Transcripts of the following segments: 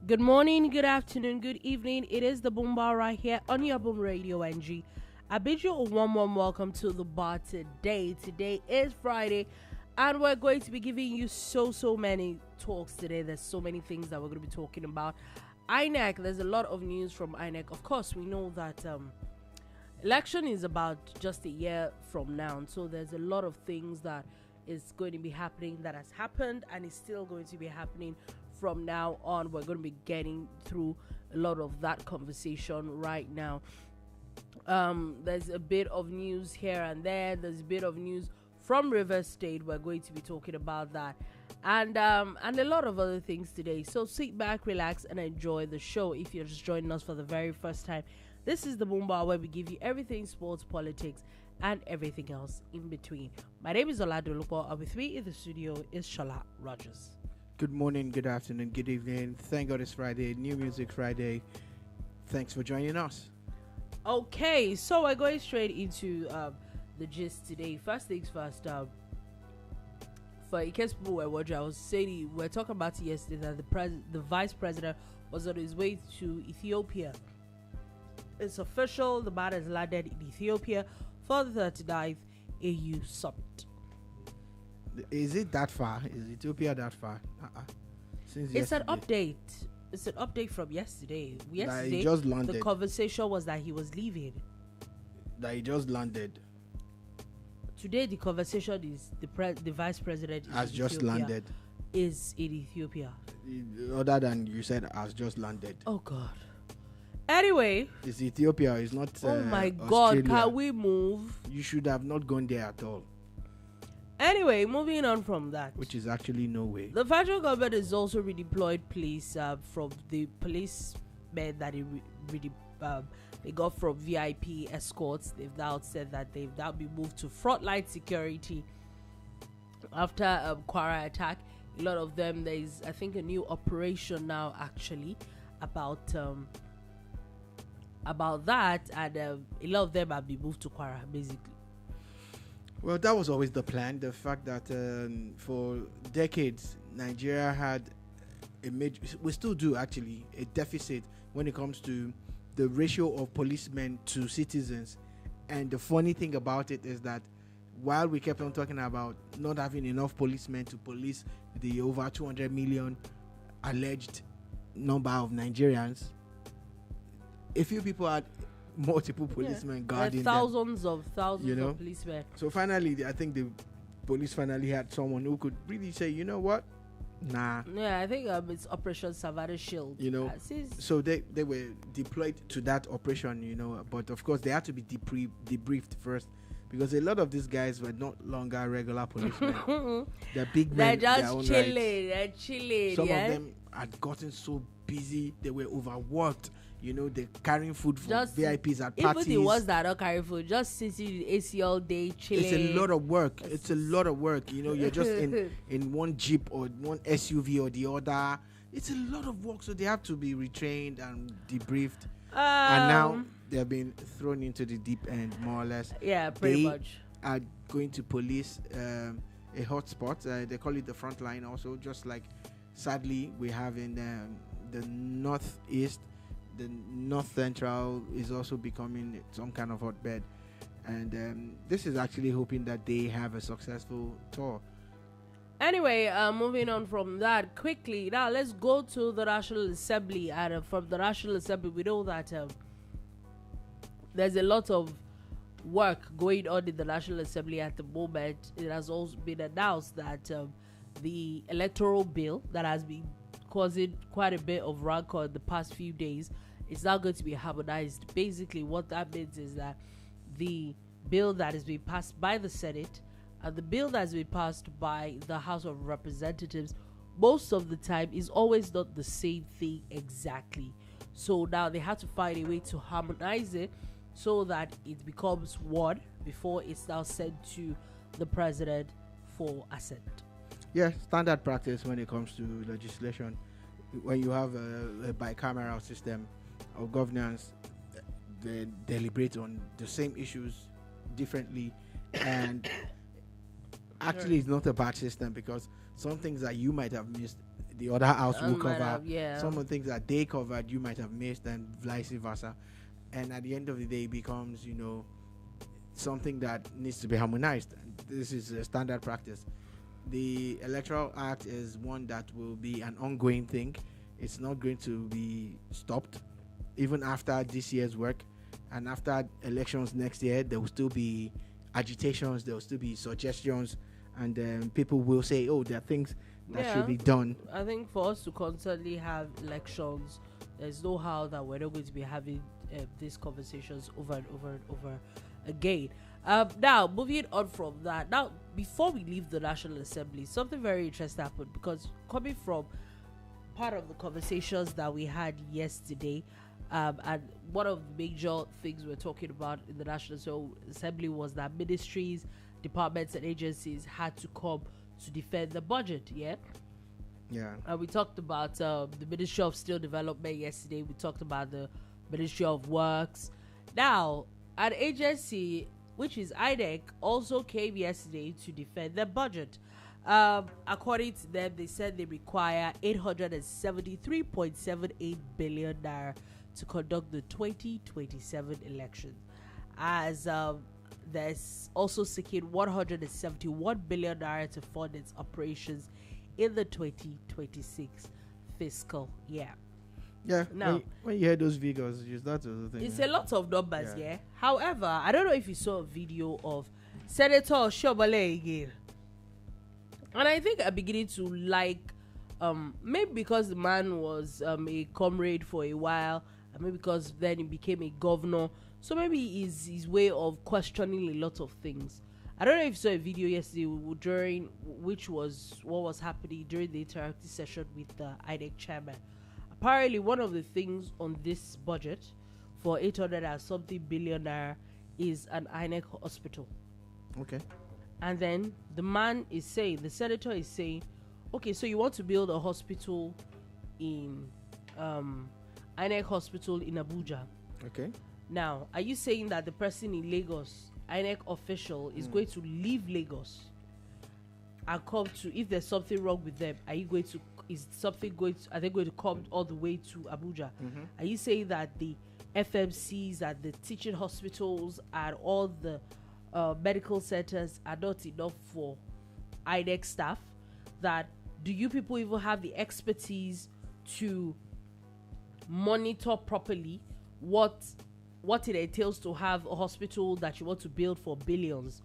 Good morning, good afternoon, good evening. It is the Boom Bar right here on your Boom Radio NG. I bid you a warm welcome to the bar today. Today is Friday, and we're going to be giving you so many talks today. There's so many things that we're going to be talking about. INEC, there's a lot of news from INEC. Of course, we know that election is about just a year from now, and so there's a lot of things that is going to be happening, that has happened and is still going to be happening from now on. We're going to be getting through a lot of that conversation right now. There's a bit of news here and there. There's a bit of news from Rivers State. We're going to be talking about that, and a lot of other things today. So sit back, relax, and enjoy the show. If you're just joining us for the very first time, this is the Boom Bar, where we give you everything sports, politics, and everything else in between. My name is Oladolupo, and with me in the studio is Shola Rogers. Good morning, good afternoon, good evening. Thank God it's Friday, New Music Friday. Thanks for joining us. Okay, so we're going straight into the gist today. First things first, for in case people were watching, I was saying we were talking about it yesterday that the vice president was on his way to Ethiopia. It's official, the man has landed in Ethiopia for the 39th AU summit. Is it that far? Is Ethiopia that far? Since it's yesterday. an update. It's an update from yesterday. Yesterday, he just landed. The conversation was that he was leaving. That he just landed. Today, the conversation is the vice president has just landed. Is in Ethiopia. Other than you said, has just landed. Oh God. Anyway, it's Ethiopia. It's not. Oh my Australia. God! Can we move? You should have not gone there at all. Anyway, moving on from that, which is actually no way. The federal government has also redeployed police from the policemen that they got from VIP escorts. They've now said that they've now been moved to frontline security after Kwara attack. A lot of them, there is, I think, a new operation now actually about that, and a lot of them have been moved to Kwara basically. Well, that was always the plan. The fact that for decades, Nigeria had we still do actually, a deficit when it comes to the ratio of policemen to citizens. And the funny thing about it is that while we kept on talking about not having enough policemen to police the over 200 million alleged number of Nigerians, a few people had multiple policemen guarding thousands them. of policemen. So finally, I think the police finally had someone who could really say, you know what? Nah. Yeah, I think it's Operation Savannah Shield. So they were deployed to that operation, but of course they had to be debriefed first, because a lot of these guys were not longer regular policemen. They're big men. They're just chilling. They're chilling. Some of them had gotten so busy, they were overworked. They're carrying food for VIPs at parties. Even the ones that don't carry food, just sitting in AC all day, chilling. It's a lot of work. You're just in one Jeep or one SUV or the other. It's a lot of work, so they have to be retrained and debriefed. And now they're being thrown into the deep end, more or less. Yeah, pretty much. They are going to police a hotspot. They call it the front line also, just like, sadly, we have in the northeast. The North Central is also becoming some kind of hotbed, and this is actually hoping that they have a successful tour. Anyway, moving on from that quickly, now let's go to the National Assembly. And from the National Assembly, we know that there's a lot of work going on in the National Assembly at the moment. It has also been announced that the electoral bill that has been causing quite a bit of rancor in the past few days, it's now going to be harmonized. Basically, what that means is that the bill that has been passed by the Senate and the bill that has been passed by the House of Representatives, most of the time is always not the same thing exactly. So now they have to find a way to harmonize it so that it becomes one before it's now sent to the president for assent. Yeah, standard practice when it comes to legislation. When you have a bicameral system of governance, they deliberate on the same issues differently, and actually it's not a bad system, because some things that you might have missed, the other house will Might cover. have, yeah. Some of the things that they covered, you might have missed, and vice versa. And at the end of the day, it becomes, something that needs to be harmonized. This is a standard practice. The Electoral Act is one that will be an ongoing thing. It's not going to be stopped. Even after this year's work and after elections next year, there will still be agitations, there will still be suggestions, and people will say, oh, there are things that should be done. I think for us to constantly have elections, there's no how that we're not going to be having these conversations over and over and over again. Now, moving on from that, now before we leave the National Assembly, something very interesting happened, because coming from part of the conversations that we had yesterday, and one of the major things we're talking about in the National Assembly was that ministries, departments, and agencies had to come to defend the budget. Yeah. And we talked about the Ministry of Steel Development yesterday. We talked about the Ministry of Works. Now, an agency, which is INEC, also came yesterday to defend the budget. According to them, they said they require 873.78 billion naira to conduct the 2027 elections, as there's also seeking 171 billion naira to fund its operations in the 2026 fiscal year. Yeah. Now, when you hear those figures, you start to think it's a lot of numbers. Yeah. However, I don't know if you saw a video of Senator Shobale again, and I think I'm beginning to like, maybe because the man was a comrade for a while, and maybe because then he became a governor. So maybe his way of questioning a lot of things. I don't know if you saw a video yesterday during what was happening during the interactive session with the INEC Chairman. Apparently, one of the things on this budget for 800 and something billion naira is an INEC hospital. Okay. And then the senator is saying, okay, so you want to build a hospital in INEC hospital in Abuja. Okay. Now, are you saying that the person in Lagos, INEC official, is going to leave Lagos and come to, if there's something wrong with them, are they going to come all the way to Abuja? Are you saying that the FMCs and the teaching hospitals and all the medical centers are not enough for INEC staff? That do you people even have the expertise to monitor properly what it entails to have a hospital that you want to build for billions?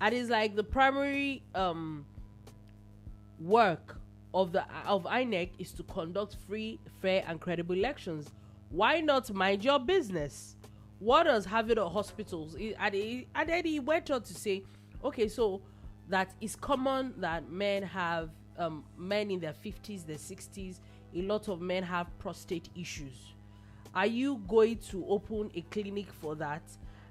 And it's like the primary work of INEC is to conduct free, fair, and credible elections. Why not mind your business? What does having a hospitals? And then he went on to say, okay, so that it's common that men in their 50s, their 60s, a lot of men have prostate issues. Are you going to open a clinic for that?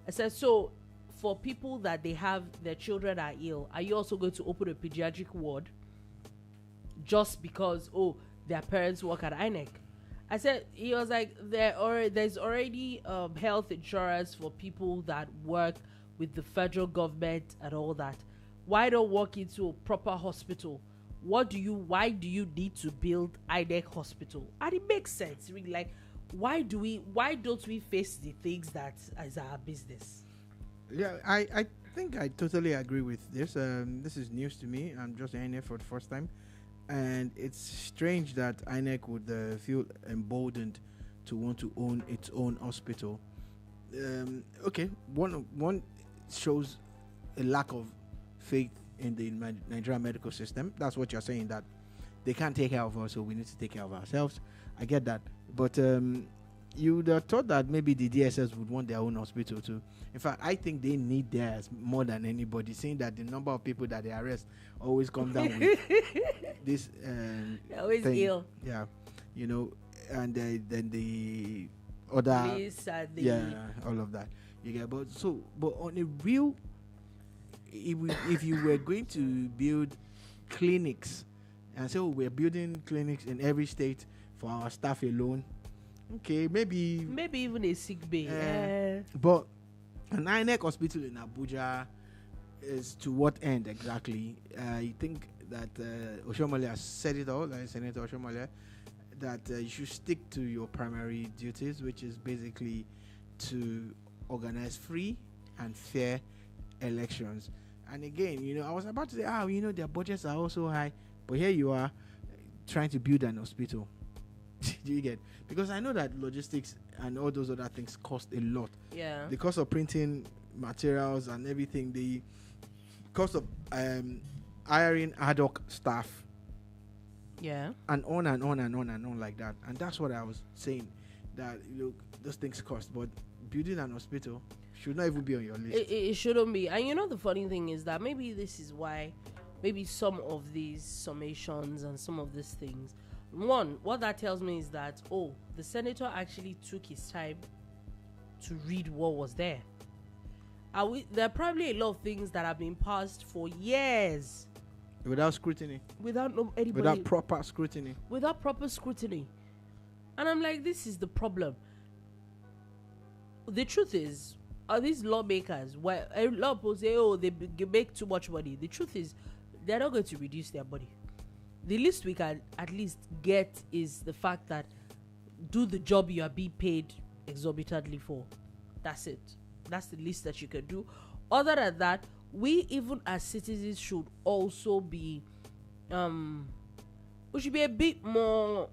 I said, so for people that their children are ill, are you also going to open a pediatric ward just because, their parents work at INEC? I said, he was like, there's already health insurance for people that work with the federal government and all that. Why don't walk into a proper hospital? Why do you need to build INEC hospital? And it makes sense, really. Like, why don't we face the things that is our business? Yeah, I think I totally agree with this. This is news to me. I'm just hearing it for the first time, and it's strange that INEC would feel emboldened to want to own its own hospital. Okay, one shows a lack of faith in the Nigerian medical system. That's what you're saying, that they can't take care of us, so we need to take care of ourselves. I get that, but you would have thought that maybe the DSS would want their own hospital too. In fact, I think they need theirs more than anybody, seeing that the number of people that they arrest always come down with this. They're always thing. ill. Yeah, and then the other, police and all of that. You get, but on a real, if you were going to build clinics, and so we're building clinics in every state for our staff alone, okay, maybe even a sick bay. But an INEC hospital in Abuja is to what end exactly? I think that Oshomole has said it all, like Senator Oshomole, that you should stick to your primary duties, which is basically to organize free and fair elections. And again, I was about to say, their budgets are also high, but here you are trying to build an hospital. Do you get? Because I know that logistics and all those other things cost a lot. Yeah. The cost of printing materials and everything, the cost of hiring ad hoc staff. Yeah. And on and on and on and on like that. And that's what I was saying, that those things cost, but building an hospital should not even be on your list. It shouldn't be. And the funny thing is that maybe this is why maybe some of these summations and some of these things, one, what that tells me is that, the senator actually took his time to read what was there. There are probably a lot of things that have been passed for years Without scrutiny. without anybody, Without proper scrutiny. without proper scrutiny. And I'm like, this is the problem. The truth is, are these lawmakers, where a lot of people say, they make too much money. The truth is, they're not going to reduce their money. The least we can at least get is the fact that do the job you are being paid exorbitantly for. That's it. That's the least that you can do. Other than that, we even as citizens should also be we should be a bit more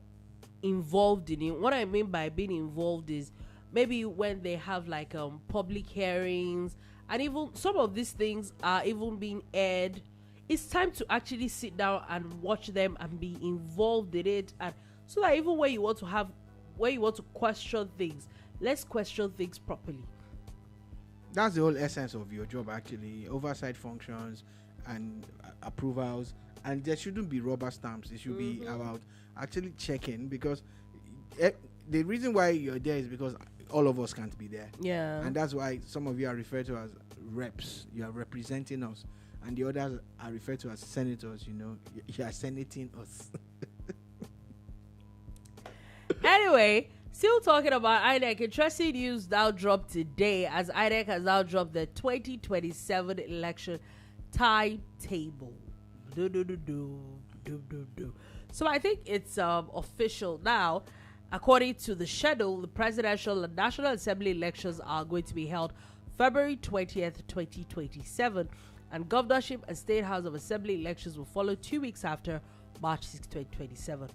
involved in it. What I mean by being involved is maybe when they have like public hearings, and even some of these things are even being aired, it's time to actually sit down and watch them and be involved in it, and so that even when you want to question things, let's question things properly. That's the whole essence of your job, actually. Oversight functions and approvals, and there shouldn't be rubber stamps. It should be about actually checking, because the reason why you're there is because all of us can't be there. Yeah. And that's why some of you are referred to as reps. You are representing us. And the others are referred to as senators. You are senating us. Anyway, still talking about INEC, interesting news now dropped today, as INEC has now dropped the 2027 election timetable. So I think it's official now. According to the schedule, the presidential and National Assembly elections are going to be held February 20th, 2027, and governorship and State House of Assembly elections will follow 2 weeks after March 6, 2027.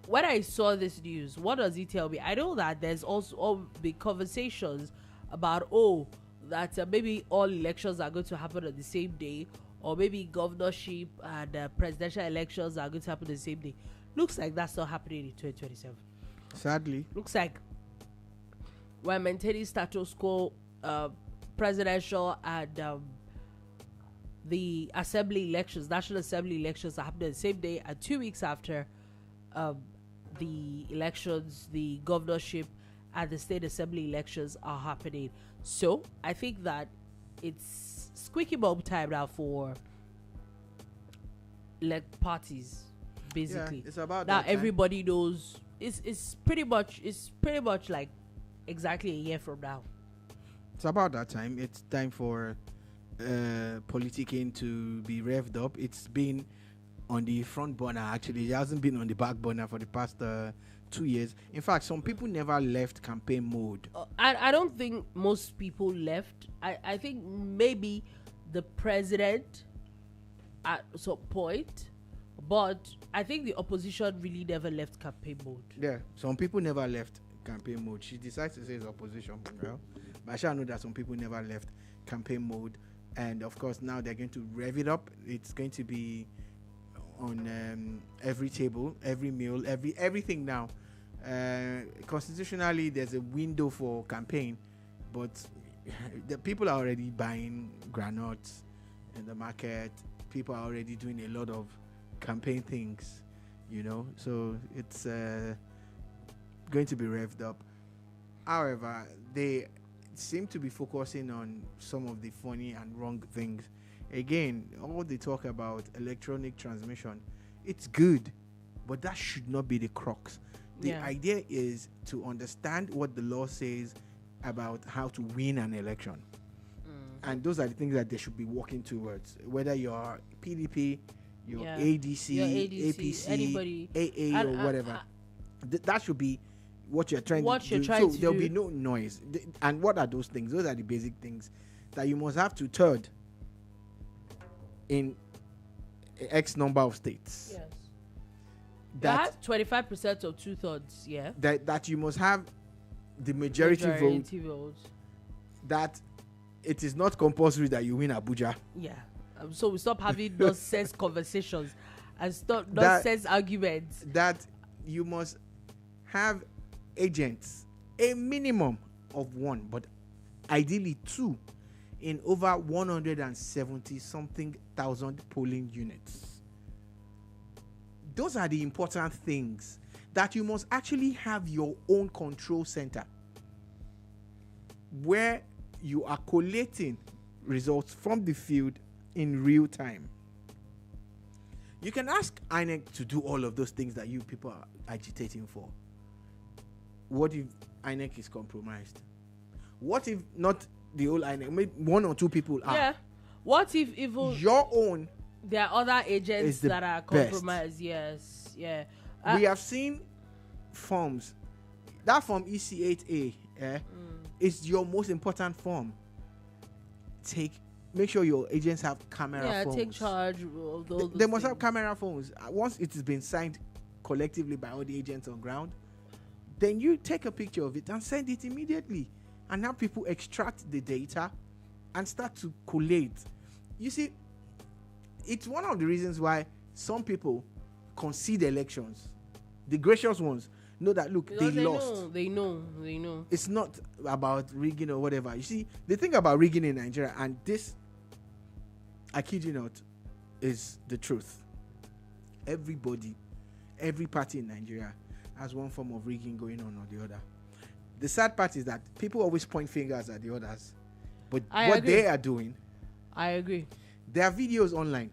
When I saw this news, what does it tell me? I know that there's also big conversations about, that maybe all elections are going to happen on the same day, or maybe governorship and presidential elections are going to happen the same day. Looks like that's not happening in 2027. Sadly. Looks like we're maintaining status quo. Presidential and the assembly elections, National Assembly elections are happening the same day, and 2 weeks after the elections, the governorship and the state assembly elections are happening. So I think that it's squeaky bum time now for parties, basically. Yeah, it's about now that time. Everybody knows it's pretty much like exactly a year from now. It's about that time. It's time for politicking to be revved up. It's been on the front burner, actually. It hasn't been on the back burner for the past 2 years. In fact, some people never left campaign mode. I don't think most people left. I think maybe the president at some point, but I think the opposition really never left campaign mode. Yeah, some people never left campaign mode. She decides to say it's opposition. Well, but I shall know that some people never left campaign mode. And of course, now they're going to rev it up. It's going to be on every table, every meal, everything now. Constitutionally, there's a window for campaign, but the people are already buying granules in the market. People are already doing a lot of campaign things, so it's going to be revved up. However, they seem to be focusing on some of the funny and wrong things. Again, all they talk about electronic transmission, it's good, but that should not be the crux. The idea is to understand what the law says about how to win an election. And those are the things that they should be working towards. Whether you're PDP, your Yeah. ADC, Your ADC, APC, anybody. AA, or whatever. That should be what you're trying What to you're do. trying So to there'll do. be no noise. And what are those things? Those are the basic things that you must have to third in X number of states. Yes. That 25% of 2/3. Yeah. that you must have the majority vote. That it is not compulsory that you win Abuja. Yeah. So we stop having nonsense conversations and stop nonsense arguments. That you must have agents, a minimum of one, but ideally two, in over 170 something thousand polling units. Those are the important things, that you must actually have your own control center where you are collating results from the field in real time. You can ask INEC to do all of those things that you people are agitating for. What if INEC is compromised? What if not the whole INEC? Maybe one or two people are. Yeah. What if even Your own? there are other agents Is the that are best. compromised? Yes. Yeah. We have seen forms. That form EC8A is your most important form. Make sure your agents have camera phones. take charge of those. They must have camera phones. Once it has been signed collectively by all the agents on ground, then you take a picture of it and send it immediately, and have people extract the data and start to collate. You see, it's one of the reasons why some people concede elections. The gracious ones know that, look, Because they lost. They know. It's not about rigging or whatever. You see, the thing about rigging in Nigeria, and this, I kid you not, is the truth. Every party in Nigeria has one form of rigging going on or the other. The sad part is that people always point fingers at the others, but what they are doing, I agree. there are videos online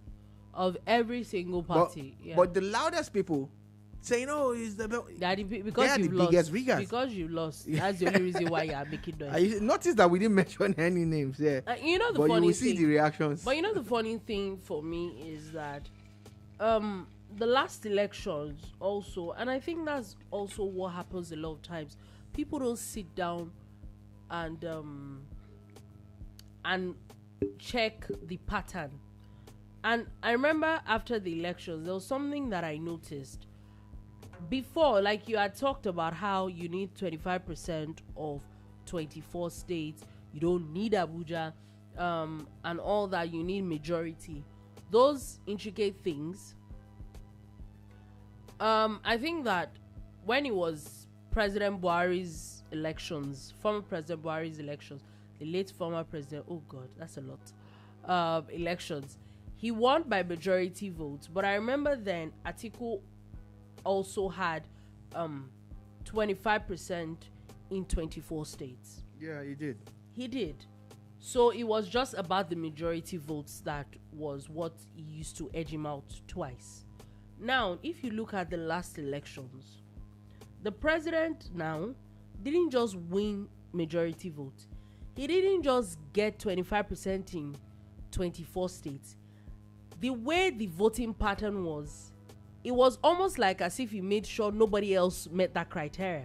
Of every single party. but the loudest people saying, "Oh, is the because they are you've the lost. biggest riggers." Because you lost. That's the only reason why you are making noise. I notice that we didn't mention any names there. You know the But you funny will see thing. the reactions. But you know the funny thing for me is that the last elections also, and I think that's also what happens a lot of times. People don't sit down and check the pattern. And I remember after the elections, there was something that I noticed. Before, like you had talked about how you need 25% of 24 states, you don't need Abuja, and all that, you need majority. Those intricate things. I think that when it was President Buhari's elections, former President Buhari's elections, the late former president, oh God, that's a lot, elections, he won by majority votes. But I remember then Atiku also had 25% in 24 states. Yeah, he did. He did. So it was just about the majority votes that was what used to edge him out twice. Now, if you look at the last elections, the president now didn't just win majority vote. He didn't just get 25% in 24 states. The way the voting pattern was, it was almost like as if he made sure nobody else met that criteria.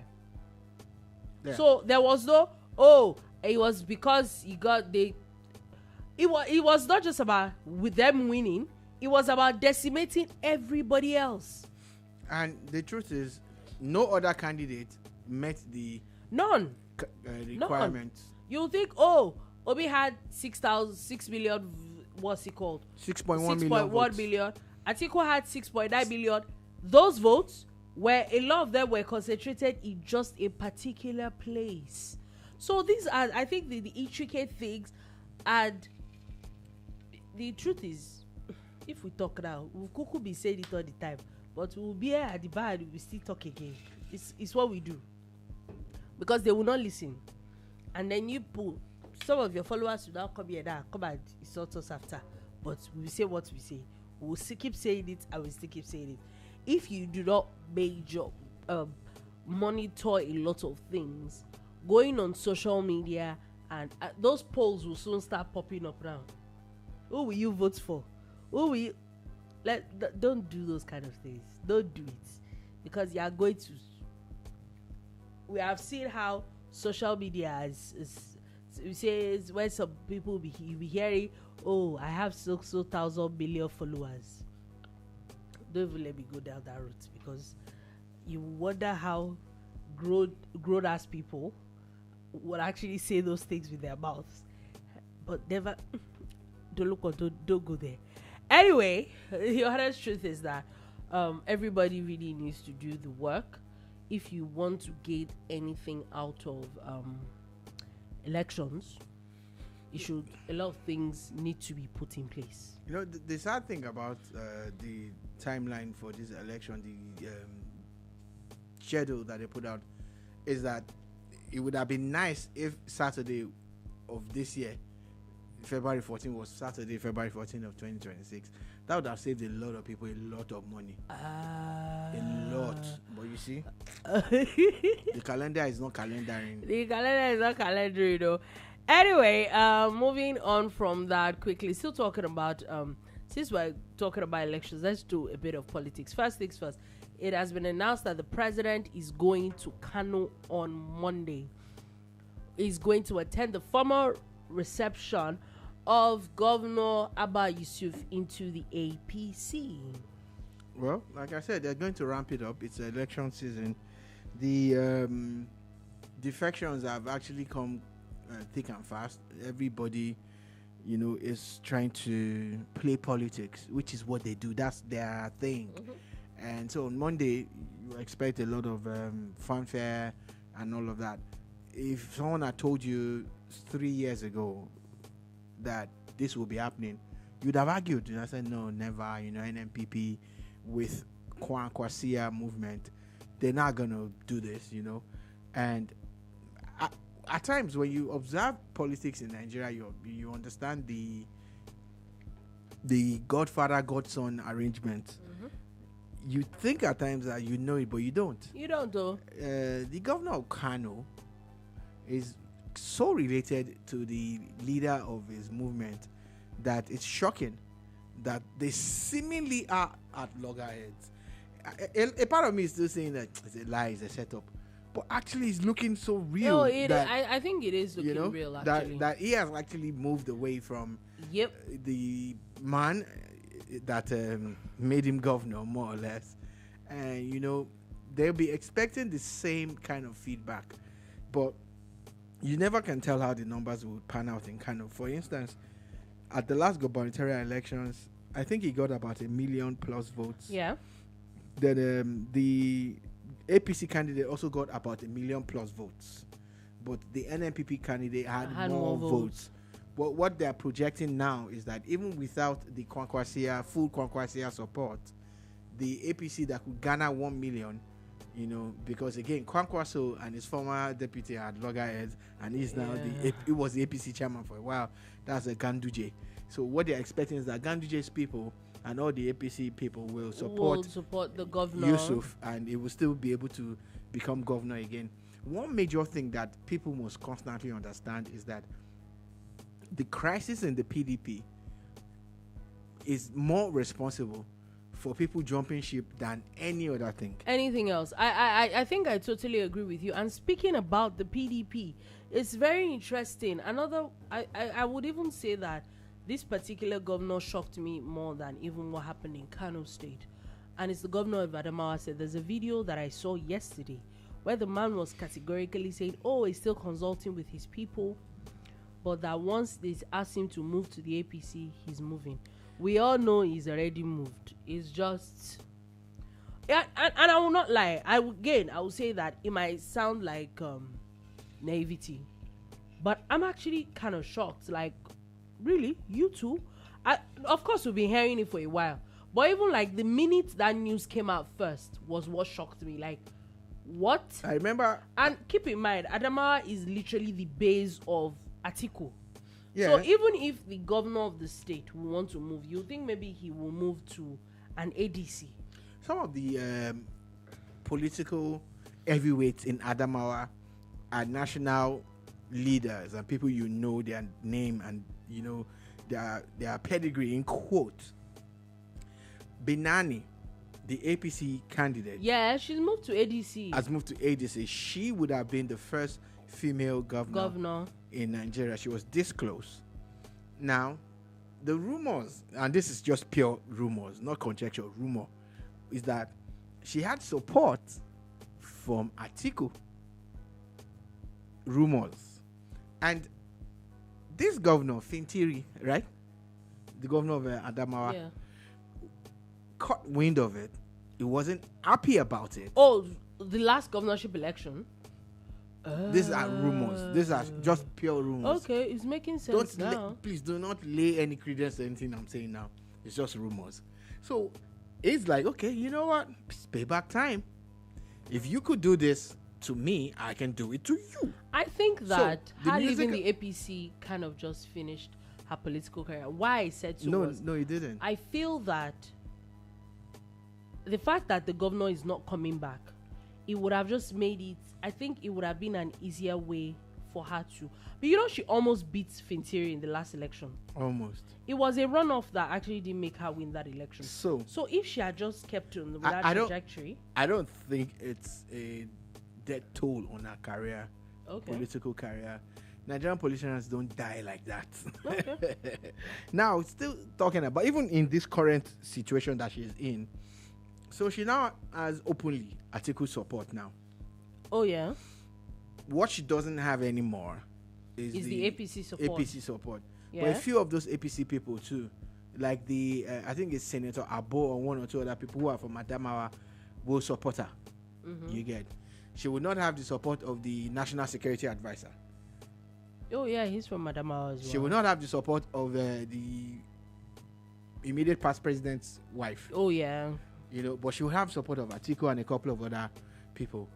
Yeah. So there was no, it was because he got the. It was not just about with them winning. It was about decimating everybody else. And the truth is, no other candidate met the None. requirements. You think, Obi had 6 million. What's it called? 6.1 million. 6.1 million. Atiku had 6.9 million. Those votes where a lot of them were concentrated in just a particular place. So these are, I think, the intricate things. And the truth is, if we talk now, we'll be saying it all the time, but we'll be here at the bar and we'll still talk again. It's what we do, because they will not listen. And then some of your followers will now come here now, come and insult us after, but we will say what we say. We'll still keep saying it, and we'll still keep saying it. If you do not monitor a lot of things going on social media and those polls will soon start popping up now. Who will you vote for? Who will you... Don't do those kind of things. Don't do it, because you are going to... We have seen how social media says when some people will be hearing, oh, I have so 1,000 million followers. Don't even let me go down that route, because you wonder how grown ass people would actually say those things with their mouths, but never. Don't go there. Anyway, the honest truth is that everybody really needs to do the work if you want to gain anything out of elections. A lot of things need to be put in place. You know, the sad thing about the timeline for this election, the schedule that they put out, is that it would have been nice if Saturday of this year, February 14, was Saturday, February 14 of 2026. That would have saved a lot of people a lot of money. A lot. But you see, the calendar is not calendaring. The calendar is not calendaring, though. Anyway, moving on from that quickly, still talking about, since we're talking about elections, let's do a bit of politics. First things first, it has been announced that the president is going to Kano on Monday. He's going to attend the formal reception of Governor Abba Yusuf into the APC. Well, like I said, they're going to ramp it up. It's election season. The defections have actually come thick and fast. Everybody, is trying to play politics, which is what they do. That's their thing. Mm-hmm. And so on Monday, you expect a lot of fanfare and all of that. If someone had told you 3 years ago that this will be happening, you'd have argued. I said, no, never. NNPP with Kwankwasia movement, they're not going to do this, And at times when you observe politics in Nigeria, you understand the godfather godson arrangement. Mm-hmm. You think at times that you know it, but you don't. You don't, though. The governor of Kano is so related to the leader of his movement that it's shocking that they seemingly are at loggerheads. A part of me is still saying that it's a lie, it's a setup. But actually, it's looking so real. No, I think it is looking real, actually. That he has actually moved away from the man that made him governor, more or less. And, they'll be expecting the same kind of feedback. But you never can tell how the numbers will pan out in Kano. For instance, at the last gubernatorial elections, I think he got about 1 million plus votes. Yeah. Then the APC candidate also got about 1 million plus votes, but the NNPP candidate had more votes. But what they are projecting now is that even without the full Kwankwasia support, the APC that could garner 1 million, because again, Kwankwaso and his former deputy had loggerheads, and he's now he was the APC chairman for a while. That's a Ganduje. So what they're expecting is that Ganduje's people and all the APC people will support the governor Yusuf, and he will still be able to become governor again. One major thing that people must constantly understand is that the crisis in the PDP is more responsible for people jumping ship than any other thing. Anything else. I think I totally agree with you. And speaking about the PDP, it's very interesting. I would even say that this particular governor shocked me more than even what happened in Kano State. And it's the governor of Adamawa said. There's a video that I saw yesterday where the man was categorically saying, he's still consulting with his people, but that once they ask him to move to the APC, he's moving. We all know he's already moved. It's just... Yeah, and I will not lie. I will say that it might sound like naivety, but I'm actually kind of shocked. Like, really? You too? Of course, we've been hearing it for a while. But even like the minute that news came out first was what shocked me. Like, what? I remember. And keep in mind, Adamawa is literally the base of Atiku. Yeah. So even if the governor of the state will want to move, you think maybe he will move to an ADC? Some of the political heavyweights in Adamawa are national leaders and people you know their name and you know their pedigree in quote. Binani, the APC candidate, Yeah, she's moved to ADC. has moved to ADC. She would have been the first female governor in Nigeria. She was this close. Now, the rumors, and this is just pure rumors, not conjecture, rumor, is that she had support from Atiku. Rumors. And this governor, Fintiri, right? The governor of Adamawa, Yeah. caught wind of it. He wasn't happy about it. Oh, the last governorship election. These are rumors. These are just pure rumors. Okay, it's making sense now. Please do not lay any credence to anything I'm saying now. It's just rumors. So it's like, okay, you know what? It's payback time. If you could do this to me, I can do it to you. I think that the her music- leaving the APC kind of just finished her political career. Why I said so was No, it didn't. I feel that the fact that the governor is not coming back, it would have just made it, I think it would have been an easier way for her to. But you know, she almost beat Fintiri in the last election. Almost. It was a runoff that actually didn't make her win that election. So So if she had just kept on with that I don't- trajectory, I don't think it's a dead toll on her career, okay. political career. Nigerian politicians don't die like that. Okay. Now, still talking about, even in this current situation that she's in, so she now has openly Atiku support now. Oh yeah, What she doesn't have anymore is the APC support. APC support. Yeah. But a few of those APC people too, like the I think it's Senator Abo or one or two other people who are from Adamawa, will support her. Mm-hmm. You get. She will not have the support of the National Security Advisor. Oh yeah, he's from Adamawa as well. She will not have the support of the immediate past president's wife. Oh yeah. You know, but she will have support of Atiku and a couple of other people.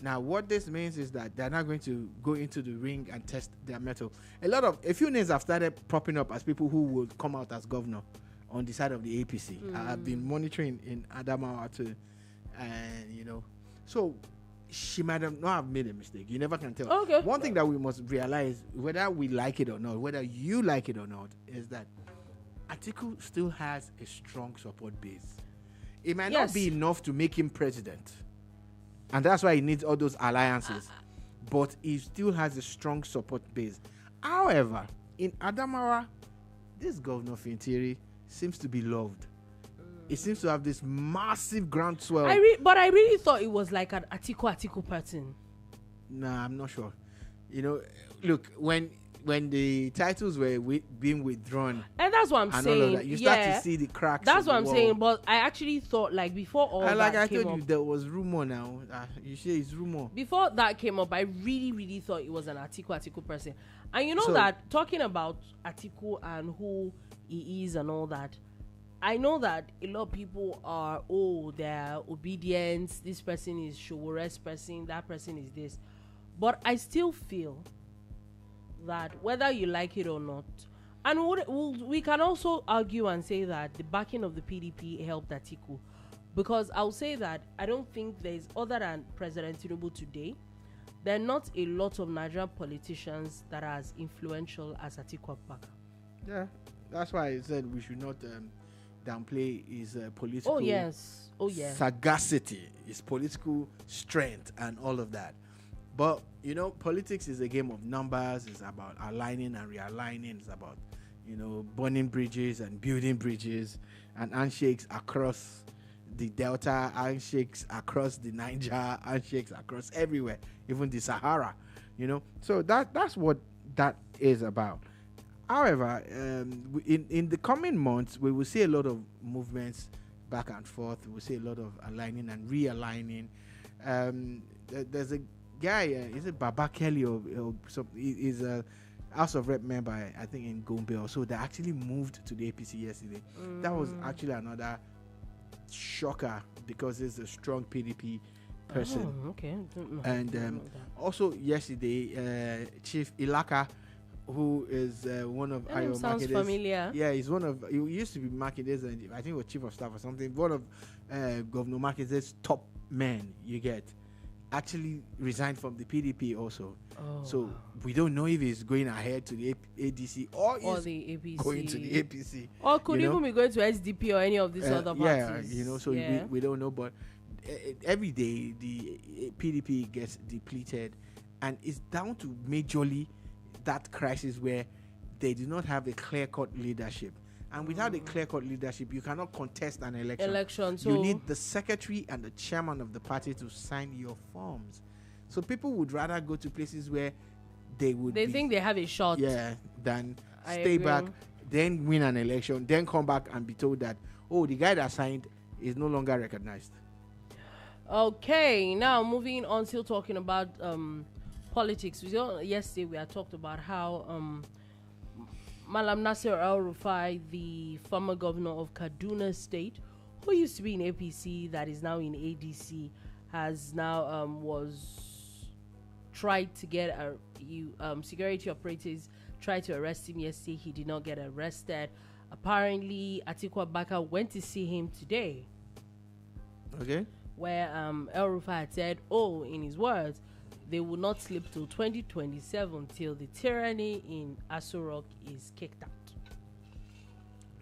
Now, what this means is that they're not going to go into the ring and test their mettle. A few names have started popping up as people who will come out as governor on the side of the APC. I've been monitoring in Adamawa too, and you know, so she might have not have made a mistake. You never can tell. Okay. One thing that we must realize, whether we like it or not, whether you like it or not, is that Atiku still has a strong support base. It might not Yes. be enough to make him president. And that's why he needs all those alliances. But he still has a strong support base. However, in Adamawa, this Governor Fintiri seems to be loved. He seems to have this massive groundswell. But I really thought it was like an Atiku person. Nah, I'm not sure. You know, look, when the titles were being withdrawn And that's what I'm and saying. all of that, you start to see the cracks. That's in what the I'm wall. saying. But I actually thought, like, before all And that like I came told up, you, there was rumor now. You say it's rumor. before that came up, I really, really thought it was an Atiku person. And you know So- that, talking about Atiku and who he is and all that, I know that a lot of people are, they're obedient, this person is Showore's person, that person is this. But I still feel that whether you like it or not, and we can also argue and say that the backing of the PDP helped Atiku, because I'll say that I don't think there's, other than President Tinubu today, there are not a lot of Nigerian politicians that are as influential as Atiku Abubakar. Yeah, that's why I said we should not downplay his political Oh yes, sagacity, his political strength, and all of that. But you know, politics is a game of numbers. It's about aligning and realigning. It's about, you know, burning bridges and building bridges, and handshakes across the Delta, handshakes across the Niger, handshakes across everywhere, even the Sahara. You know, so that's what that is about. However, in the coming months, we will see a lot of movements back and forth. We will see a lot of aligning and realigning. There's a guy, is it Baba Kelly or something? He's a House of Rep member, I think, in Gombe or so. They actually moved to the APC yesterday. That was actually another shocker because he's a strong PDP person. Oh, okay. Don't know. And Don't know that. also yesterday, Chief Ilaka, who is one of That name Ayo sounds Makede's- familiar. Yeah, he's one of. He used to be Makede's, and I think he was chief of staff or something. One of Governor Makede's top men. You get, actually resigned from the PDP also. Oh, So wow. we don't know if he's going ahead to the ADC or Or is the APC. going to the APC. Or could you know? even be going to SDP or any of these other parties. Yeah, so we don't know. But every day the PDP gets depleted, and it's down to majorly that crisis where they do not have a clear-cut leadership. And without a clear-cut leadership, you cannot contest an election. So You need the secretary and the chairman of the party to sign your forms. So people would rather go to places where they think they have a shot. Yeah, than I stay agree. back, then win an election, then come back and be told that, oh, the guy that signed is no longer recognized. Okay, now moving on, still talking about politics. Yesterday we had talked about how Malam Nasir El-Rufai, the former governor of Kaduna State, who used to be in APC, that is now in ADC, has now was tried to get security operators tried to arrest him yesterday. He did not get arrested. Apparently, Atiku Abubakar went to see him today. Okay. Where El-Rufai had said, in his words, they will not sleep till 2027 till the tyranny in Aso Rock is kicked out.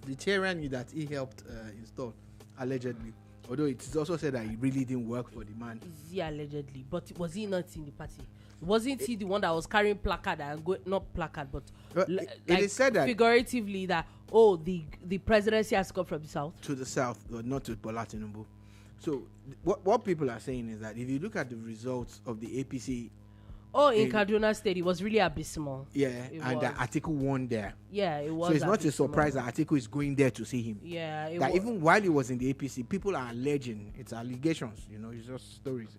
The tyranny that he helped install, allegedly. Although it is also said that he really didn't work for the man. Yeah, allegedly. But was he not in the party? Wasn't he the one that was carrying placard and not placard, but it is said that figuratively that the presidency has come from the south? To the south, but not to Bola Tinubu. So what people are saying is that if you look at the results of the APC, in Kaduna State, it was really abysmal. Yeah, and that Atiku won there. Yeah, it was. So it's not abysmal. a surprise that Atiku is going there to see him. Yeah, that even while he was in the APC, people are alleging, it's allegations, it's just stories,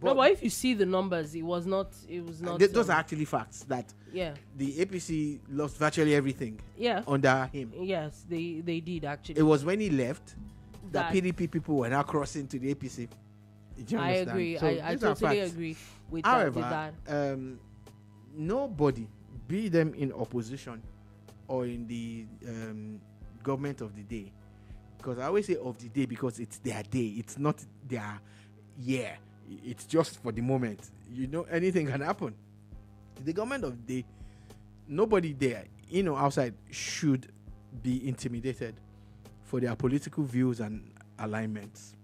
But if you see the numbers, it was not. Those are actually facts that the APC lost virtually everything. Under him. Yes, they did actually. It was when he left that PDP people were now crossing to the APC. I agree. So I totally agree with that. Nobody, be them in opposition or in the government of the day, because I always say of the day because it's their day. It's not their year. It's just for the moment. Anything can happen. The government of the day, nobody there, outside should be intimidated for their political views and alignments.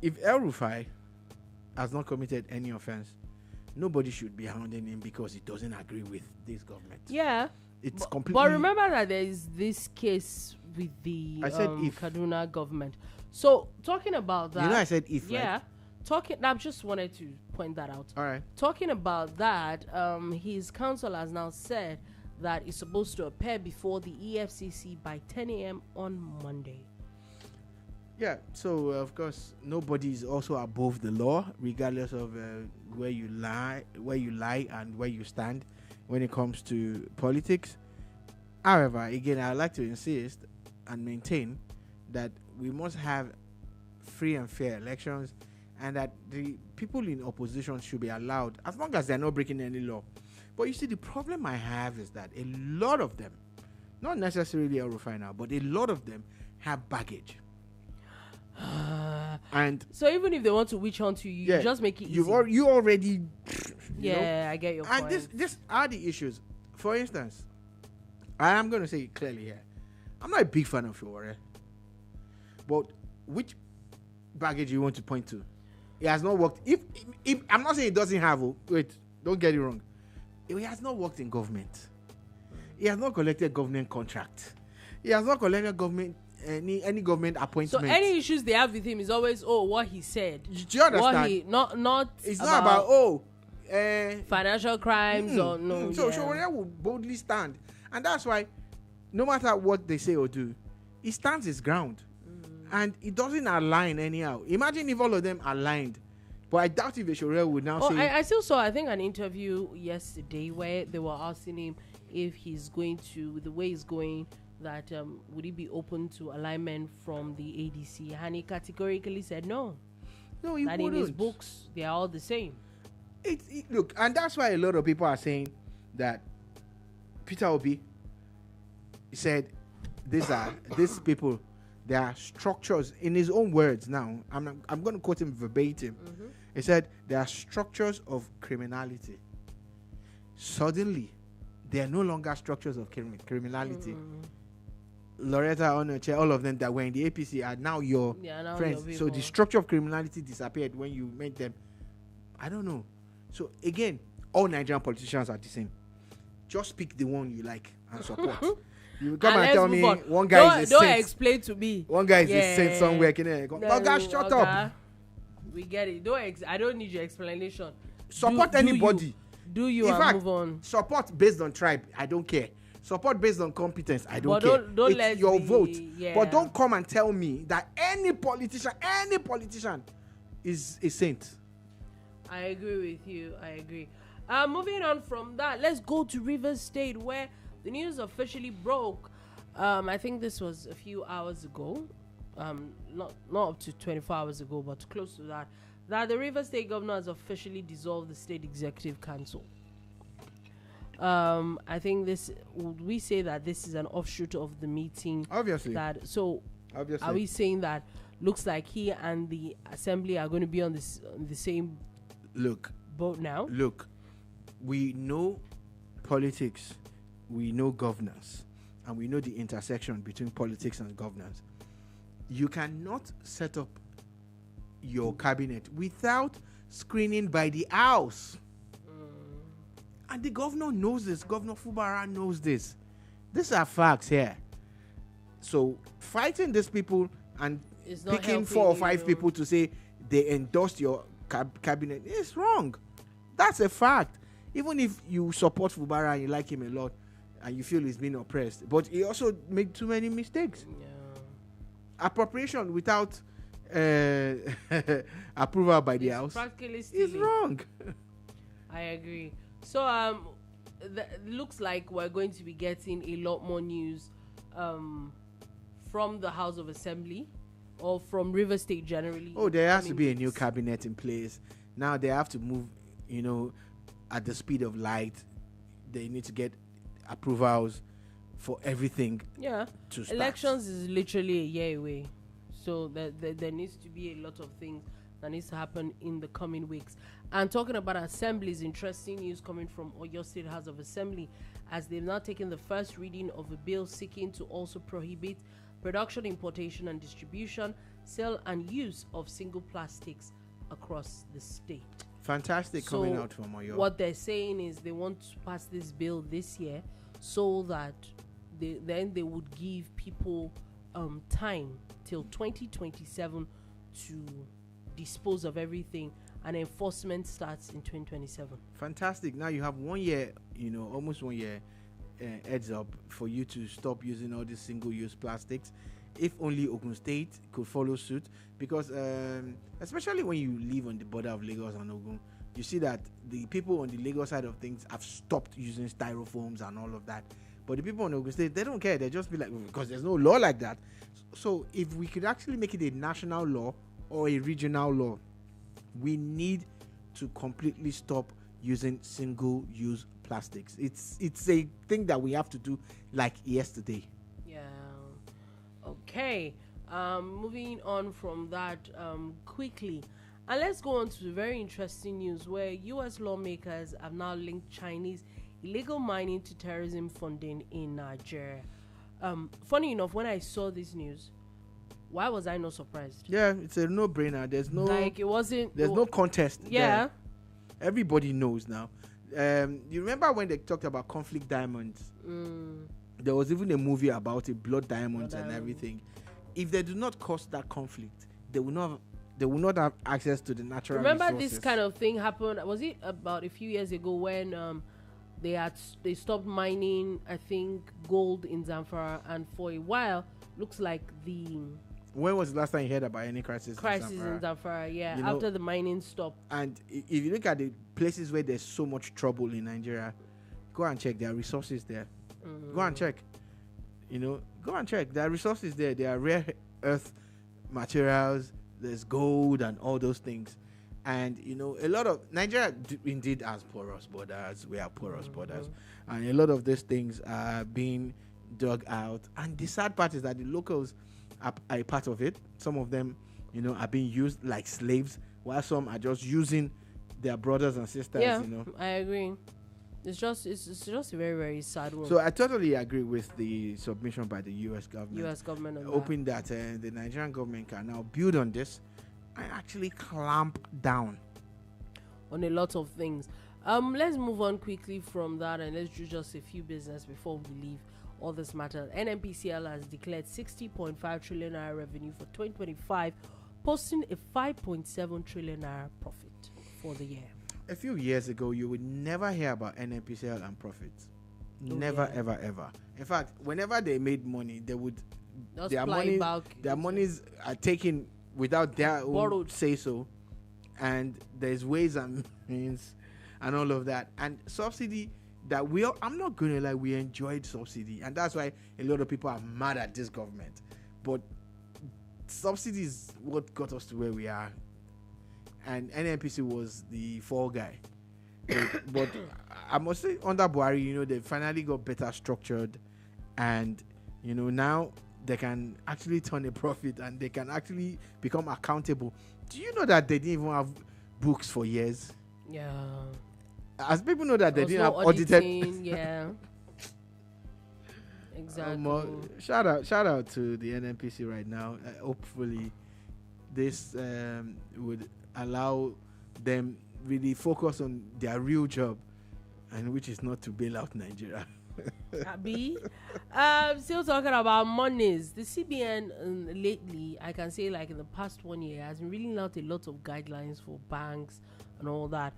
If El-Rufai has not committed any offense, nobody should be hounding him because he doesn't agree with this government. Yeah. It's completely... But remember that there is this case with the Kaduna government. So, talking about that... I said if, yeah. Right? I just wanted to point that out. All right. Talking about that, his counsel has now said that he's supposed to appear before the EFCC by 10 a.m. on Monday. Yeah, so of course nobody is also above the law, regardless of where you lie, and where you stand when it comes to politics. However, again, I'd like to insist and maintain that we must have free and fair elections, and that the people in opposition should be allowed, as long as they're not breaking any law. But you see, the problem I have is that a lot of them, not necessarily El-Rufai now, but a lot of them have baggage. And so even if they want to witch hunt you, you just make it easy. You already I get your point. And this are the issues. For instance, I am going to say it clearly here, I'm not a big fan of Fubara, but which baggage you want to point to? It has not worked. If I'm not saying it doesn't have, wait, don't get it wrong, he has not worked in government. He has not collected government contract. He has not collected government any government appointment. So any issues they have with him is always what he said. Do you understand? What he, not it's not about financial crimes or no. So Fubara will boldly stand, and that's why no matter what they say or do, he stands his ground, and it doesn't align anyhow. Imagine if all of them aligned. But I doubt if Fubara would now say... I still saw, I think, an interview yesterday where they were asking him if he's going to, with the way he's going, that would he be open to alignment from the ADC? And he categorically said no. No, he wouldn't. In his books, they are all the same. Look, and that's why a lot of people are saying that Peter Obi said these people there are structures, in his own words now, I'm going to quote him verbatim. He said, there are structures of criminality. Suddenly, they are no longer structures of criminality. Loretta, Onoche, all of them that were in the APC are now your friends. So the structure of criminality disappeared when you met them. I don't know. So again, all Nigerian politicians are the same. Just pick the one you like and support. You come and tell me one guy is a saint. Don't explain to me. One guy is a saint somewhere. Oh gosh, shut up. We get it. I don't need your explanation. Support anybody. Do you in fact, move on? Support based on tribe. I don't care. Support based on competence. I don't care. Don't it's let your me, vote. Yeah. But don't come and tell me that any politician is a saint. I agree with you. I agree. Moving on from that, let's go to Rivers State, where the news officially broke. I think this was a few hours ago. Not up to 24 hours ago, but close to that. That the Rivers State governor has officially dissolved the State Executive Council. I think we say that this is an offshoot of the meeting. Obviously. Obviously. Are we saying that looks like he and the assembly are going to be on the same boat now? Look, we know politics, we know governance, and we know the intersection between politics and governance. You cannot set up your cabinet without screening by the House. And the governor knows this. Governor Fubara knows this. These are facts here. So fighting these people and picking 4 or 5 people to say they endorsed your cabinet is wrong. That's a fact. Even if you support Fubara and you like him a lot and you feel he's being oppressed, but he also made too many mistakes. Appropriation without approval by the House is wrong. I agree. So looks like we're going to be getting a lot more news from the House of Assembly or from River State generally. Oh, there has to be a new cabinet in place. Now they have to move, at the speed of light. They need to get approvals for everything. Yeah. To start. Elections is literally a year away. So there needs to be a lot of things that needs to happen in the coming weeks. And talking about assemblies, interesting news coming from Oyo State House of Assembly, as they've now taken the first reading of a bill seeking to also prohibit production, importation and distribution, sale and use of single plastics across the state. Fantastic coming out from Oyo. What they're saying is they want to pass this bill this year so that they would give people time till 2027 to dispose of everything, and enforcement starts in 2027. Fantastic. Now you have 1 year, almost 1 year heads up for you to stop using all these single-use plastics. If only Ogun State could follow suit, because especially when you live on the border of Lagos and Ogun, you see that the people on the Lagos side of things have stopped using styrofoams and all of that. But the people on Ogun State, they don't care. They just be like, because there's no law like that. So if we could actually make it a national law or a regional law, we need to completely stop using single-use plastics. It's a thing that we have to do like yesterday. Yeah. Okay. Moving on from that quickly, and let's go on to very interesting news where U.S. lawmakers have now linked Chinese illegal mining to terrorism funding in Nigeria. Funny enough, when I saw this news, why was I not surprised? Yeah, it's a no-brainer. There's no no contest. Yeah, there. Everybody knows now. You remember when they talked about conflict diamonds? There was even a movie about it, blood diamonds and everything. If they do not cause that conflict, they will not have access to the natural resources. This kind of thing happened? Was it about a few years ago when they stopped mining, I think, gold in Zamfara, and for a while looks like when was the last time you heard about any crisis in Zamfara? Yeah, after the mining stopped. And if you look at the places where there's so much trouble in Nigeria, go and check. There are resources there. Go and check. Go and check. There are resources there. There are rare earth materials. There's gold and all those things. And, a lot of Nigeria indeed has porous borders. We have porous borders. And a lot of these things are being dug out. And the sad part is that the locals are a part of it. Some of them, are being used like slaves, while some are just using their brothers and sisters. Yeah, I agree. It's just a very, very sad one. So I totally agree with the submission by the U.S. government. Hoping that the Nigerian government can now build on this and actually clamp down on a lot of things. Let's move on quickly from that and let's do just a few business before we leave all this matter. NNPCL has declared 60.5 trillion naira revenue for 2025, posting a 5.7 trillion naira profit for the year. A few years ago, you would never hear about NNPCL and profits. Never, ever, ever. In fact, whenever they made money, they would their monies are taken without their own say so, and there's ways and means and all of that. And subsidy that I'm not gonna lie, we enjoyed subsidy, and that's why a lot of people are mad at this government. But subsidy is what got us to where we are. And NNPC was the fall guy. But I must say, under Buhari, they finally got better structured, and now they can actually turn a profit and they can actually become accountable. Do you know that they didn't even have books for years? Yeah. As people know that they didn't have audited. Yeah. Exactly. Shout out to the NNPC right now. Hopefully, this would allow them really focus on their real job, and which is not to bail out Nigeria. Abby, still talking about monies. The CBN lately, I can say, like in the past 1 year, has been reading out a lot of guidelines for banks and all that.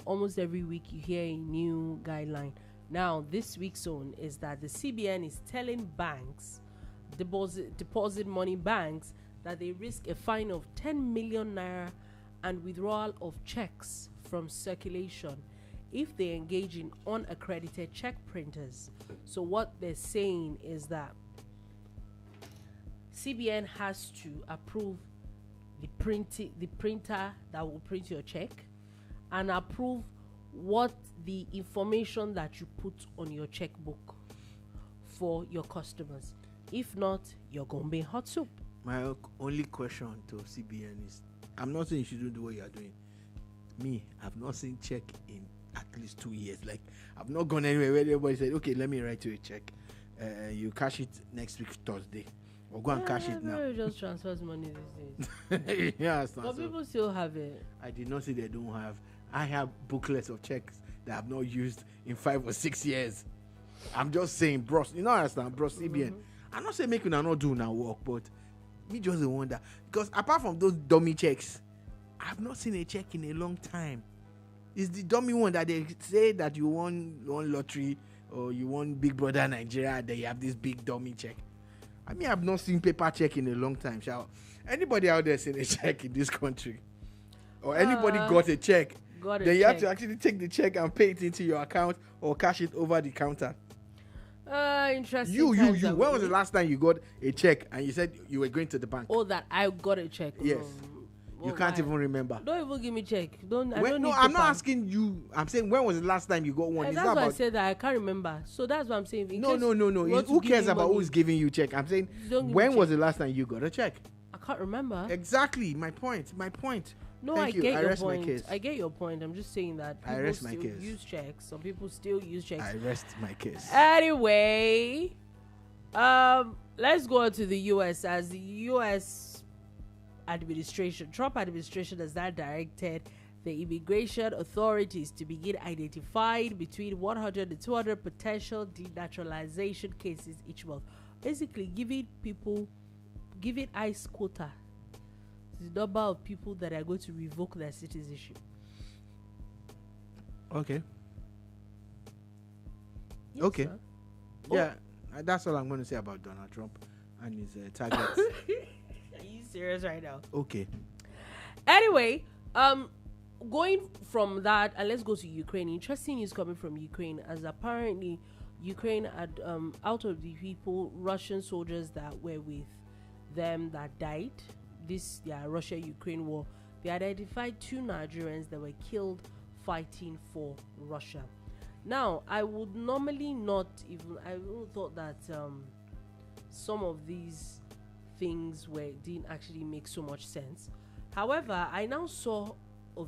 Almost every week you hear a new guideline. Now, this week's own is that the CBN is telling banks, deposit money banks, that they risk a fine of 10 million naira and withdrawal of checks from circulation if they engage in unaccredited check printers. So what they're saying is that CBN has to approve the printer that will print your check, and approve what the information that you put on your checkbook for your customers. If not, you're gonna be in hot soup. My only question to CBN is, I'm not saying you shouldn't do what you are doing. Me, I've not seen check in at least 2 years. Like, I've not gone anywhere where everybody said, okay, let me write you a check. You cash it next week Thursday. Or go and cash it now. Just transfers money these days. Yeah, but people still have it. I did not say they don't have. I have booklets of checks that I've not used in 5 or 6 years. I'm just saying, bros. You know what I understand, bros, CBN. I'm not saying making not do now work, but me just wonder. Because apart from those dummy checks, I've not seen a check in a long time. It's the dummy one that they say that you won lottery or you won Big Brother Nigeria, that you have this big dummy check. I mean, I've not seen paper check in a long time. Shall anybody out there seen a check in this country? Or anybody got a check? Then you have to actually take the check and pay it into your account or cash it over the counter. Interesting. You. When was the last time you got a check and you said you were going to the bank? Oh, that I got a check. Yes. You can't even remember. Don't even give me check. I'm not asking you. I'm saying, when was the last time you got one? That's why I said that I can't remember. So that's what I'm saying. No. Who cares about who's giving you check? I'm saying, when was the last time you got a check? I can't remember. Exactly. My point. No, I get your point. I get your point. I'm just saying that people still use checks. Some people still use checks. I rest my case. Anyway, let's go to the U.S. as the U.S. Trump administration has now directed the immigration authorities to begin identifying between 100 and 200 potential denaturalization cases each month. Basically, giving ICE quota the number of people that are going to revoke their citizenship. Okay. Yes, okay. Sir. Yeah, that's all I'm going to say about Donald Trump and his targets. Are you serious right now? Okay. Anyway, going from that, and let's go to Ukraine. Interesting news coming from Ukraine, as apparently Ukraine had, out of the people, Russian soldiers that were with them that died, Russia-Ukraine war, they identified 2 Nigerians that were killed fighting for Russia. Now, I would normally not even, I would thought that some of these things didn't actually make so much sense. However, I now saw a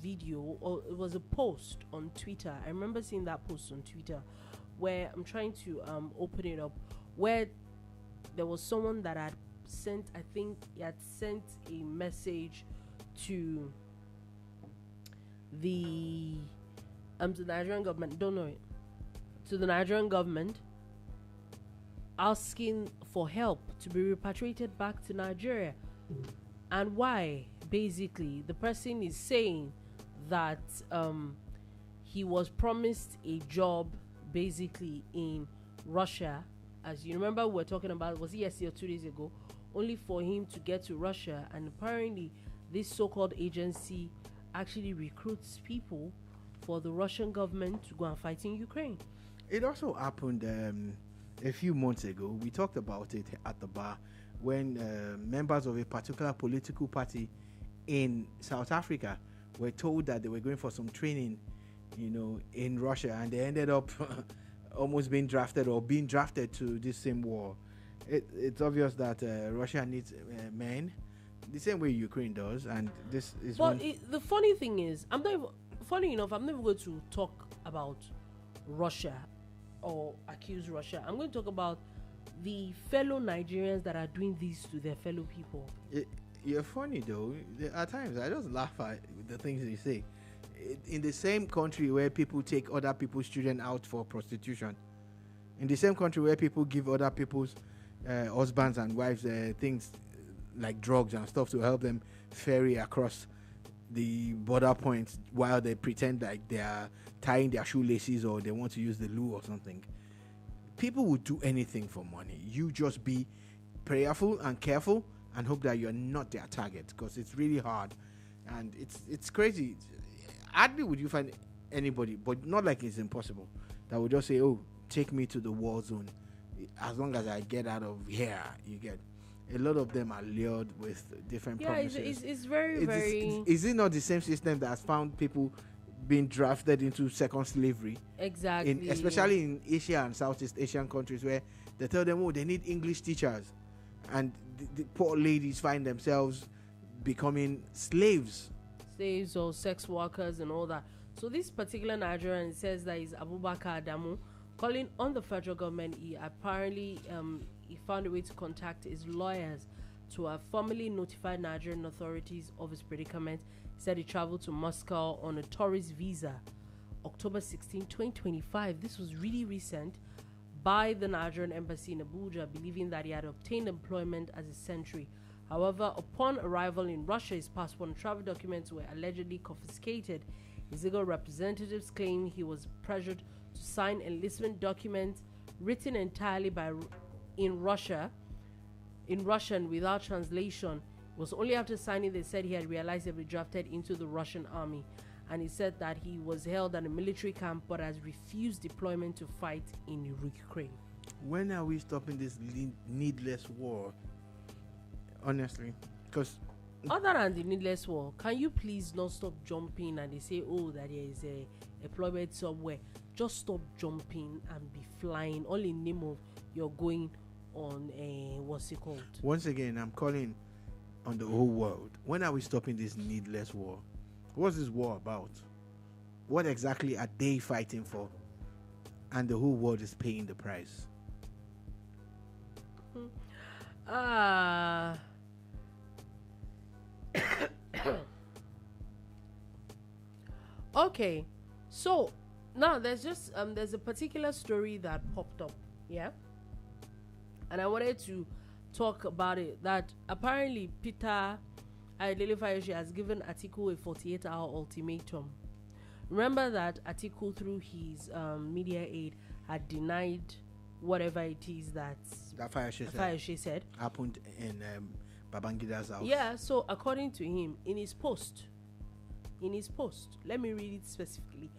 video, or it was a post on Twitter. I remember seeing that post on Twitter where I'm trying to open it up, where there was someone that had sent, I think he had sent a message to the Nigerian government, don't know it, to the Nigerian government, asking for help to be repatriated back to Nigeria. And why? Basically, the person is saying that he was promised a job basically in Russia. As you remember, we were talking about, was it yesterday or 2 days ago, only for him to get to Russia. And apparently this so-called agency actually recruits people for the Russian government to go and fight in Ukraine. It also happened a few months ago. We talked about it at the bar when members of a particular political party in South Africa were told that they were going for some training, in Russia, and they ended up almost being drafted to this same war. It's obvious that Russia needs men, the same way Ukraine does, and this is. But the funny thing is, funny enough, I'm never going to talk about Russia or accuse Russia. I'm going to talk about the fellow Nigerians that are doing this to their fellow people. You're funny though. At times, I just laugh at the things you say. In the same country where people take other people's children out for prostitution, in the same country where people give other people's husbands and wives things like drugs and stuff to help them ferry across the border points while they pretend like they are tying their shoelaces or they want to use the loo or something. People will do anything for money. You just be prayerful and careful and hope that you're not their target, because it's really hard and it's crazy. Hardly would you find anybody, but not like it's impossible, that would just say, "Oh, take me to the war zone. As long as I get out of here," you get. A lot of them are lured with different promises. It's very. Is it not the same system that has found people being drafted into second slavery? Exactly. Especially in Asia and Southeast Asian countries, where they tell them, "Oh, they need English teachers," and the poor ladies find themselves becoming slaves or sex workers and all that. So this particular Nigerian says that is Abubakar Adamu, calling on the federal government. He apparently he found a way to contact his lawyers to have formally notified Nigerian authorities of his predicament. He said he traveled to Moscow on a tourist visa October 16, 2025. This was really recent, by the Nigerian embassy in Abuja, believing that he had obtained employment as a sentry. However, upon arrival in Russia, his passport and travel documents were allegedly confiscated. His legal representatives claim he was pressured to sign enlistment documents written entirely in Russian without translation. It was only after signing they said he had realized he'd been drafted into the Russian army. And he said that he was held at a military camp but has refused deployment to fight in Ukraine. When are we stopping this needless war? Honestly, because other than the needless war, can you please not stop jumping and they say, "Oh, that there is a deployment somewhere"? Just stop jumping and be flying, all in name of you're going on what's it called? Once again, I'm calling on the whole world. When are we stopping this needless war? What's this war about? What exactly are they fighting for? And the whole world is paying the price. Okay, so now there's a particular story that popped up, yeah, and I wanted to talk about it. That apparently Peter Adelefayoshe has given Atiku a 48-hour ultimatum. Remember that Atiku, through his media aid, had denied whatever it is that Fayoshe said happened in Babangida's house. Yeah, so according to him, in his post, let me read it specifically.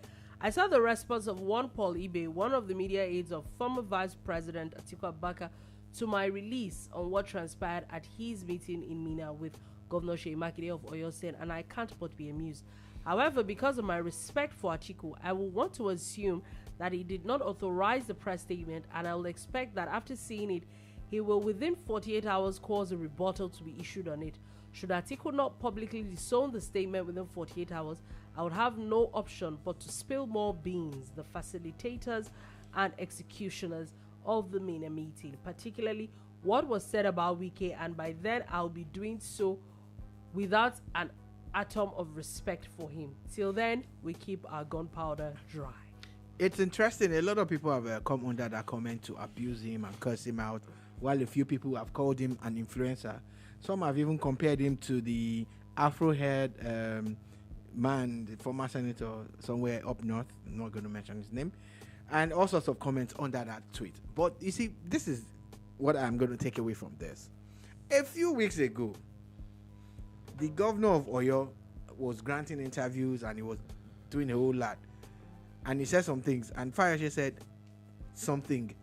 I saw the response of one Paul Ibe, one of the media aides of former Vice President Atiku Abubakar, to my release on what transpired at his meeting in Mina with Governor Seyi Makinde of Oyo State, and I can't but be amused. However, because of my respect for Atiku, I will want to assume that he did not authorize the press statement, and I will expect that after seeing it, he will within 48 hours cause a rebuttal to be issued on it. Should Atiku not publicly disown the statement within 48 hours, I would have no option but to spill more beans, the facilitators and executioners of the MENA meeting, particularly what was said about Wike, and by then I'll be doing so without an atom of respect for him. Till then, we keep our gunpowder dry. It's interesting. A lot of people have come under that comment to abuse him and curse him out, while a few people have called him an influencer. Some have even compared him to the Afro-haired man, the former senator somewhere up north. I'm not going to mention his name. And all sorts of comments under that tweet. But you see, this is what I'm going to take away from this. A few weeks ago, the governor of Oyo was granting interviews and he was doing a whole lot. And he said some things. And Fayose said something.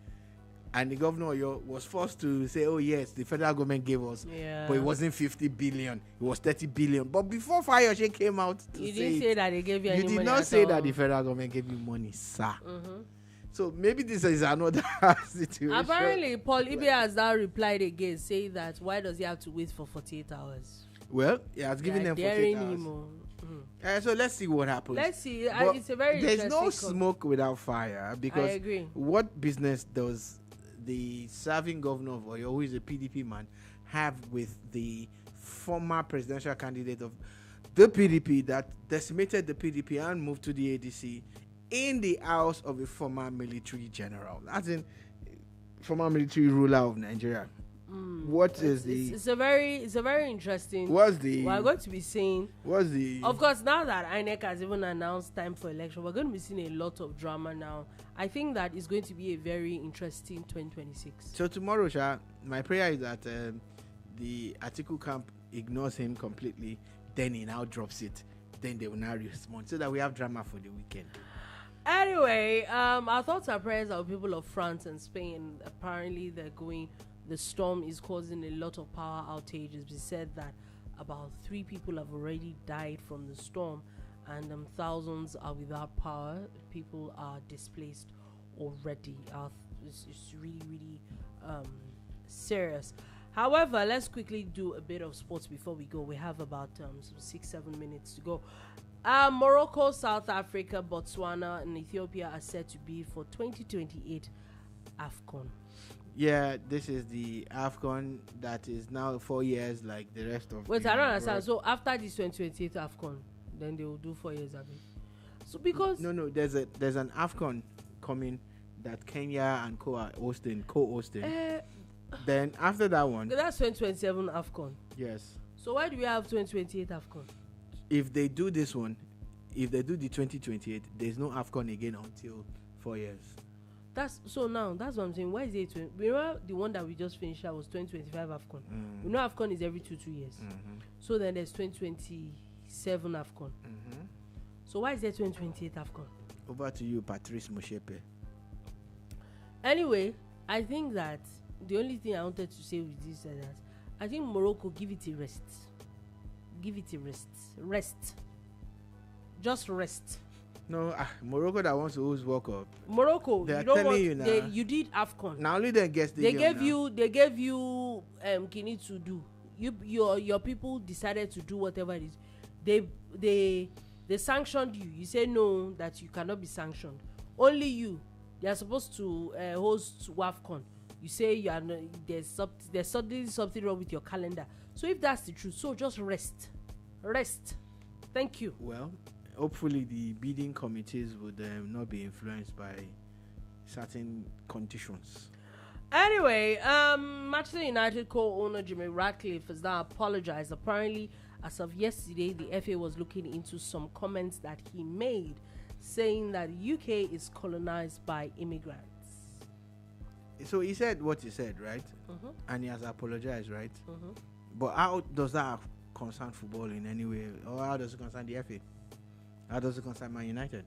And the governor of Oyo was forced to say, oh yes, the federal government gave us. Yeah. But it wasn't 50 billion. It was 30 billion. But before Fayose came out to you didn't say that they gave you any money. You did not say that the federal government gave you money, sir. Mm-hmm. So maybe this is another situation. Apparently, Paul Ibe has now replied again, saying that why does he have to wait for 48 hours? Well, he has given them 48 hours. So let's see what happens. Let's see. It's a very there's no smoke without fire, because I agree. What business does the serving governor of Oyo, who is a PDP man, have with the former presidential candidate of the PDP that decimated the PDP and moved to the ADC in the house of a former military general, as in former military ruler of Nigeria? It's a very interesting. We're going to be seeing. Of course, now that INEC has even announced time for election, we're going to be seeing a lot of drama now. I think that is going to be a very interesting 2026. So tomorrow, Sha, my prayer is that the Atiku camp ignores him completely, then he now drops it, then they will now respond, so that we have drama for the weekend. Anyway, our thoughts and prayers are with people of France and Spain. Apparently, the storm is causing a lot of power outages. We said that about 3 people have already died from the storm, and thousands are without power. People are displaced already. It's really, really serious. However, let's quickly do a bit of sports before we go. We have about 6-7 minutes to go. Morocco, South Africa, Botswana, and Ethiopia are set to be for 2028 AFCON. Yeah, this is the AFCON that is now 4 years like the rest of. Wait, I don't understand. So after this 2028 AFCON, then they will do 4 years of it. So because no, there's an AFCON coming that Kenya and co-hosting. Then after that one, that's 2027 AFCON. Yes. So why do we have 2028 AFCON? If they do this one, if they do the 2028, there's no AFCON again until 4 years. That's what I'm saying. Why is it? We know the one that we just finished was 2025 AFCON. We know AFCON is every 2 years. Mm-hmm. So then there's 2027 AFCON. Mm-hmm. So why is there 2028 AFCON? Over to you, Patrice Moshepe. Anyway, I think that the only thing I wanted to say with this is that I think Morocco, give it a rest. Give it a rest. Rest. Just rest. No, Morocco that wants to host World Cup. Morocco, they are telling you now. You did AFCON. Now only they get They gave you Kini to do. Your people decided to do whatever it is. They sanctioned you. You say no, that you cannot be sanctioned. Only you. They are supposed to host WAFCON. You say you are not, there's suddenly something wrong with your calendar. So if that's the truth, so just rest. Thank you. Well, hopefully the bidding committees would not be influenced by certain conditions. Anyway, Manchester United co-owner Jimmy Ratcliffe has now apologized. Apparently, as of yesterday, the FA was looking into some comments that he made, saying that UK is colonized by immigrants. So he said what he said, right? Mm-hmm. And he has apologized, right? Mm-hmm. But how does that concern football in any way? Or how does it concern the FA? How does it concern Man United?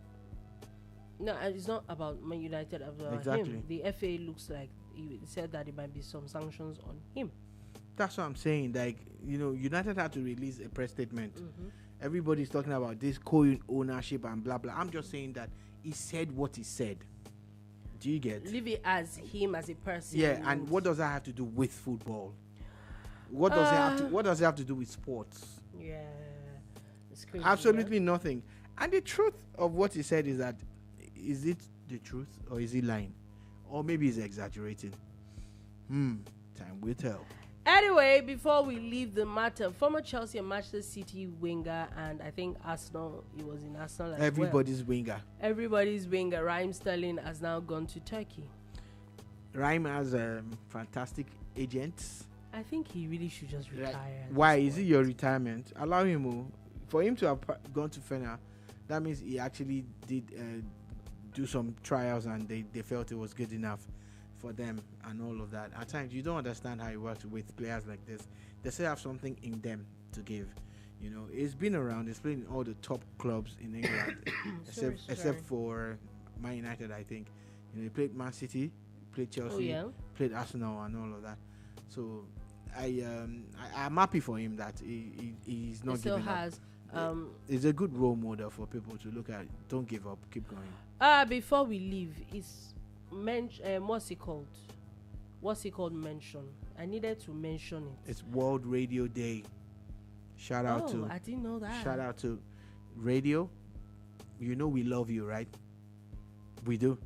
No, it's not about Man United. Exactly. Him. The FA looks like he said that there might be some sanctions on him. That's what I'm saying. Like, United had to release a press statement. Mm-hmm. Everybody's talking about this co-ownership and blah, blah. I'm just saying that he said what he said. Do you get? Leave it as him as a person. Yeah, and what does that have to do with football? What does it have to do with sports? Yeah, it's crazy. Absolutely nothing. And the truth of what he said is that, is it the truth or is he lying? Or maybe he's exaggerating. Time will tell. Anyway, before we leave the matter, former Chelsea and Manchester City winger, and I think Arsenal, he was in Arsenal as Everybody's winger. Everybody's winger, Raheem Sterling, has now gone to Turkey. Raheem has fantastic agents. I think he really should just retire. Why? Is it your retirement? Allow him. For him to have gone to Fener, that means he actually did do some trials and they felt it was good enough for them and all of that. At times, you don't understand how it works with players like this. They still have something in them to give. You know, he's been around. He's played in all the top clubs in England, except for Man United, I think. You know, he played Man City, played Chelsea, played Arsenal, and all of that. So I'm happy for him that he's not giving up. It's a good role model for people to look at. Don't give up. Keep going. Before we leave, what's it called? What's it called? Mention. I needed to mention it. It's World Radio Day. Shout out to. I didn't know that. Shout out to radio. You know we love you, right? We do.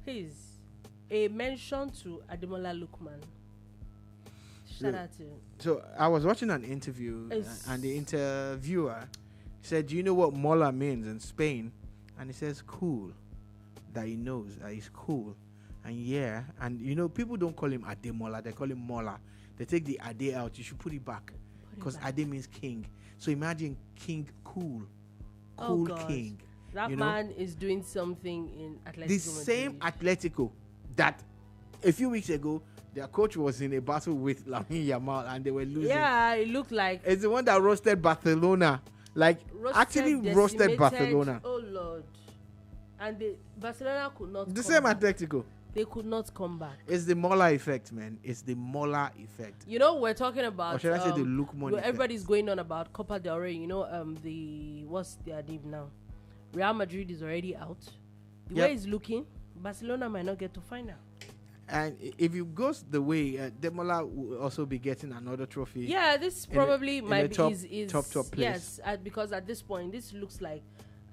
Please, a mention to Ademola Lookman. Shout out to. So I was watching an interview, and the interviewer said, "Do you know what mola means in Spain?" And he says, "Cool." That he knows that he's cool, and you know people don't call him Ademola; they call him Mola. They take the Ade out. You should put it back because Ade means king. So imagine King Cool, King. That man is doing something in Atletico. The same Atletico that a few weeks ago their coach was in a battle with Lamine Yamal and they were losing. Yeah, it looked like it's the one that roasted Barcelona. Roasted Barcelona. Oh Lord. And Barcelona could not. The same Atletico. They could not come back. It's the Mola effect, man. It's the Mola effect. You know, we're talking about. Or should I say the Lookman effect? Everybody's going on about Copa del Rey. You know, what's their name now? Real Madrid is already out. The way it's looking, Barcelona might not get to final. And if it goes the way, Demola will also be getting another trophy. Yeah, this probably might be top place. Yes, because at this point, this looks like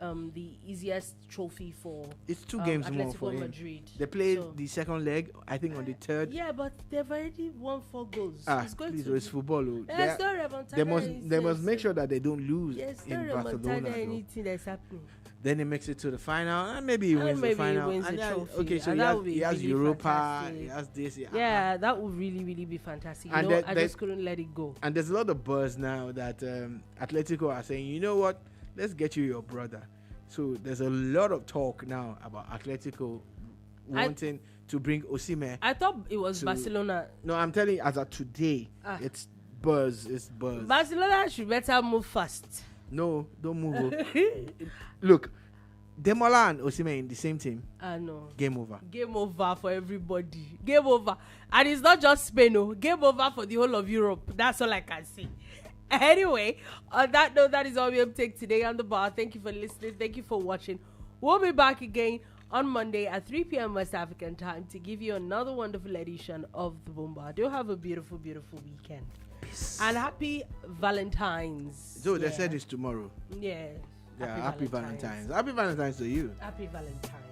the easiest trophy for. It's 2 games Atletico more for him. Madrid. They played the second leg, I think, on the third. Yeah, but they've already won 4 goals. It's football. They must make sure that they don't lose in Barcelona. Anything that's happening. Then he makes it to the final, and maybe he wins the final. He wins the trophy. Okay, so he has really Europa, fantastic. he has this. Yeah, that would really, really be fantastic. I just couldn't let it go. And there's a lot of buzz now that Atletico are saying, you know what, let's get you your brother. So there's a lot of talk now about Atletico wanting to bring Osimhen. I thought it was Barcelona. No, I'm telling you, as of today, it's buzz. It's buzz. Barcelona should better move fast. No, don't move. Look, Demola and Osimhen in the same team. No. Game over. Game over for everybody. Game over. And it's not just Spain. No. Game over for the whole of Europe. That's all I can say. Anyway, on that note, that is all we have to take today on The Bar. Thank you for listening. Thank you for watching. We'll be back again on Monday at 3 p.m. West African time to give you another wonderful edition of The Boomba. Do have a beautiful, beautiful weekend. Peace. And happy Valentine's. So they said it's tomorrow. Yeah. Happy Valentine's. Happy Valentine's to you. Happy Valentine's.